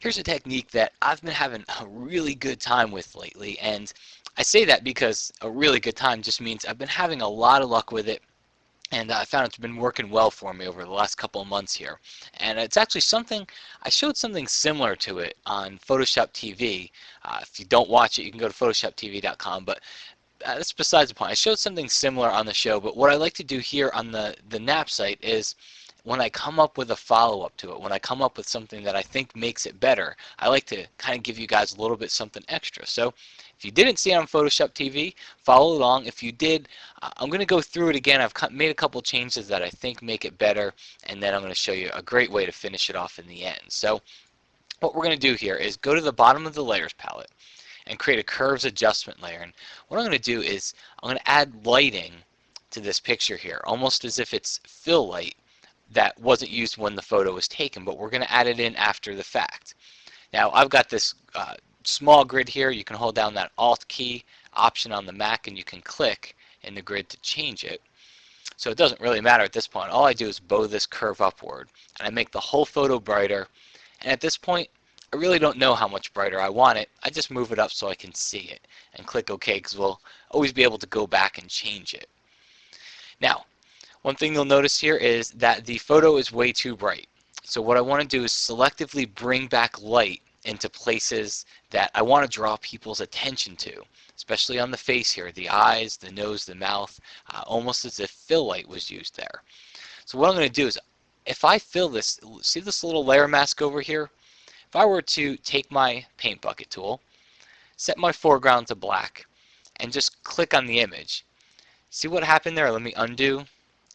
Here's a technique that I've been having a really good time with lately, and I say that because a really good time just means I've been having a lot of luck with it, and I found it's been working well for me over the last couple of months here. And it's actually something, I showed something similar to it on Photoshop TV. If you don't watch it, you can go to photoshoptv.com, but that's besides the point. I showed something similar on the show, but what I like to do here on the NAP site is when I come up with a follow-up to it, when I come up with something that I think makes it better, I like to kind of give you guys a little bit something extra. So if you didn't see it on Photoshop TV, follow along. If you did, I'm going to go through it again. I've made a couple changes that I think make it better, and then I'm going to show you a great way to finish it off in the end. So what we're going to do here is go to the bottom of the layers palette and create a curves adjustment layer. And what I'm going to do is I'm going to add lighting to this picture here, almost as if it's fill light that wasn't used when the photo was taken, but we're going to add it in after the fact. Now I've got this small grid here. You can hold down that Alt key option on the Mac and you can click in the grid to change it. So it doesn't really matter at this point. All I do is bow this curve upward and I make the whole photo brighter, and at this point I really don't know how much brighter I want it. I just move it up so I can see it and click OK, because we'll always be able to go back and change it. Now, one thing you'll notice here is that the photo is way too bright. So what I want to do is selectively bring back light into places that I want to draw people's attention to, especially on the face here, the eyes, the nose, the mouth, almost as if fill light was used there. So what I'm going to do is, if I fill this, see this little layer mask over here? If I were to take my paint bucket tool, set my foreground to black, and just click on the image, see what happened there? Let me undo.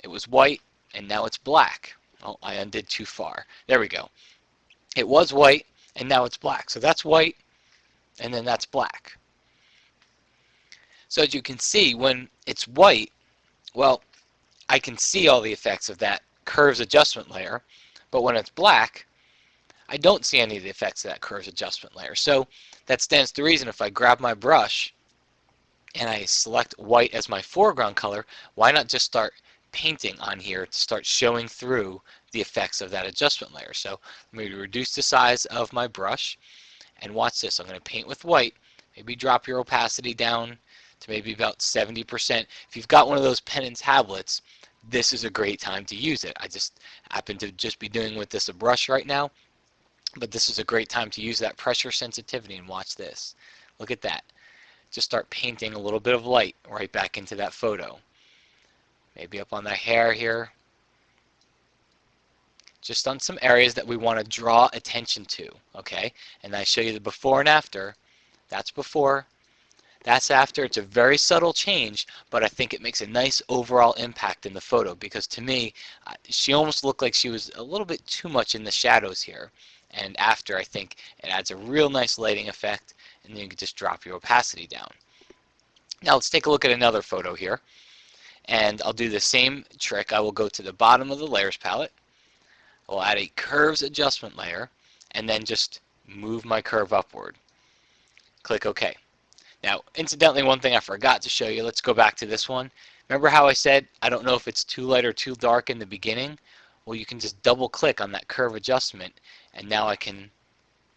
It was white, and now it's black. Oh, I undid too far. There we go. It was white, and now it's black. So that's white, and then that's black. So as you can see, when it's white, well, I can see all the effects of that curves adjustment layer, but when it's black, I don't see any of the effects of that curves adjustment layer. So that stands to reason. If I grab my brush and I select white as my foreground color, why not just start painting on here to start showing through the effects of that adjustment layer? So let me reduce the size of my brush, and watch this. I'm going to paint with white. Maybe drop your opacity down to maybe about 70%. If you've got one of those pen and tablets, this is a great time to use it. I just happen to just be doing with this a brush right now, but this is a great time to use that pressure sensitivity. And watch this. Look at that. Just start painting a little bit of light right back into that photo. Maybe up on the hair here. Just on some areas that we want to draw attention to, okay? And I show you the before and after. That's before, that's after. It's a very subtle change, but I think it makes a nice overall impact in the photo, because to me, she almost looked like she was a little bit too much in the shadows here. And after, I think it adds a real nice lighting effect, and then you can just drop your opacity down. Now let's take a look at another photo here. And I'll do the same trick. I will go to the bottom of the layers palette. I'll add a curves adjustment layer, and then just move my curve upward. Click OK. Now, incidentally, one thing I forgot to show you, let's go back to this one. Remember how I said I don't know if it's too light or too dark in the beginning? Well, you can just double click on that curve adjustment, and now I can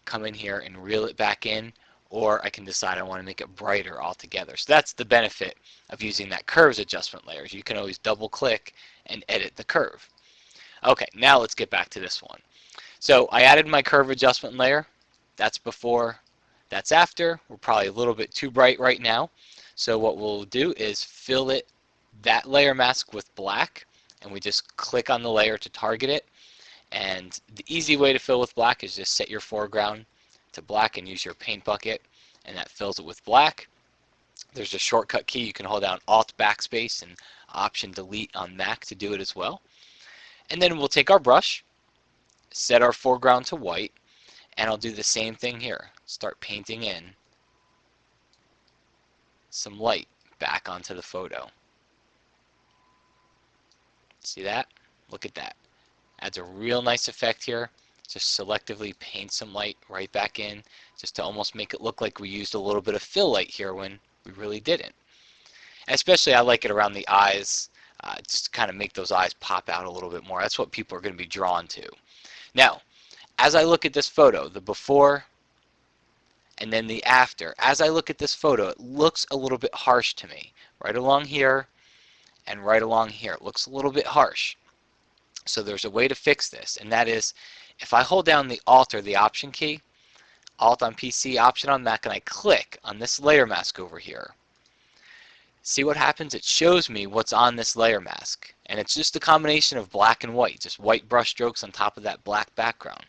come in here and reel it back in, or I can decide I want to make it brighter altogether. So that's the benefit of using that curves adjustment layers. You can always double click and edit the curve. Okay, now let's get back to this one. So I added my curve adjustment layer. That's before, that's after. We're probably a little bit too bright right now. So what we'll do is fill it, that layer mask, with black, and we just click on the layer to target it. And the easy way to fill with black is just set your foreground to black and use your paint bucket, and that fills it with black. There's a shortcut key. You can hold down Alt Backspace and Option Delete on Mac to do it as well. And then we'll take our brush, set our foreground to white, and I'll do the same thing here. Start painting in some light back onto the photo. See that? Look at that. Adds a real nice effect here. Just selectively paint some light right back in, just to almost make it look like we used a little bit of fill light here when we really didn't. And especially I like it around the eyes, just to kind of make those eyes pop out a little bit more. That's what people are going to be drawn to. Now, as I look at this photo, the before and then the after, as I look at this photo, it looks a little bit harsh to me. Right along here and right along here. It looks a little bit harsh. So there's a way to fix this, and that is if I hold down the Alt or the Option key, Alt on PC, Option on Mac, and I click on this layer mask over here, see what happens? It shows me what's on this layer mask. And it's just a combination of black and white, just white brush strokes on top of that black background.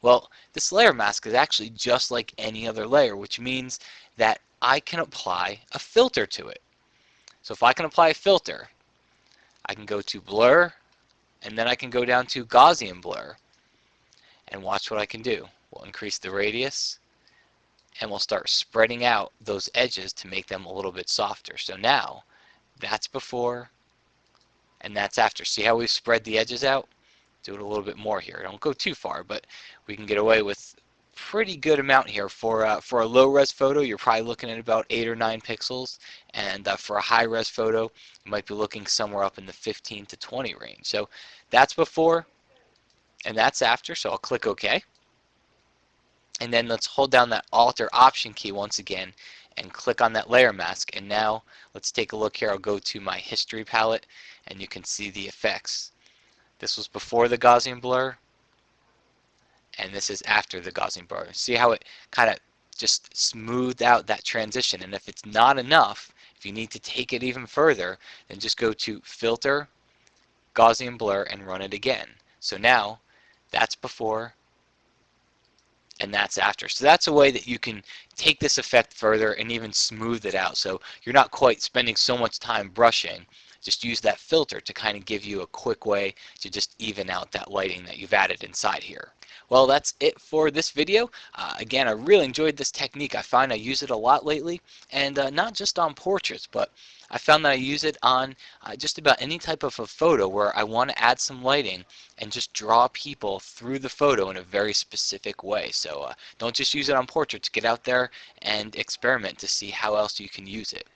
Well, this layer mask is actually just like any other layer, which means that I can apply a filter to it. So if I can apply a filter, I can go to Blur, and then I can go down to Gaussian Blur, and watch what I can do. We'll increase the radius, and we'll start spreading out those edges to make them a little bit softer. So now, that's before, and that's after. See how we've spread the edges out? Do it a little bit more here. Don't go too far, but we can get away with pretty good amount here. For a low-res photo, you're probably looking at about 8 or 9 pixels, and for a high-res photo, you might be looking somewhere up in the 15 to 20 range. So that's before, and that's after, so I'll click OK. And then let's hold down that Alt or Option key once again and click on that layer mask. And now let's take a look here. I'll go to my history palette, and you can see the effects. This was before the Gaussian blur, and this is after the Gaussian blur. See how it kind of just smoothed out that transition. And if it's not enough, if you need to take it even further, then just go to Filter, Gaussian blur, and run it again. So now that's before and that's after. So that's a way that you can take this effect further and even smooth it out. So you're not quite spending so much time brushing. Just use that filter to kind of give you a quick way to just even out that lighting that you've added inside here. Well, that's it for this video. Again, I really enjoyed this technique. I find I use it a lot lately, and not just on portraits, but I found that I use it on just about any type of a photo where I want to add some lighting and just draw people through the photo in a very specific way. So don't just use it on portraits. Get out there and experiment to see how else you can use it.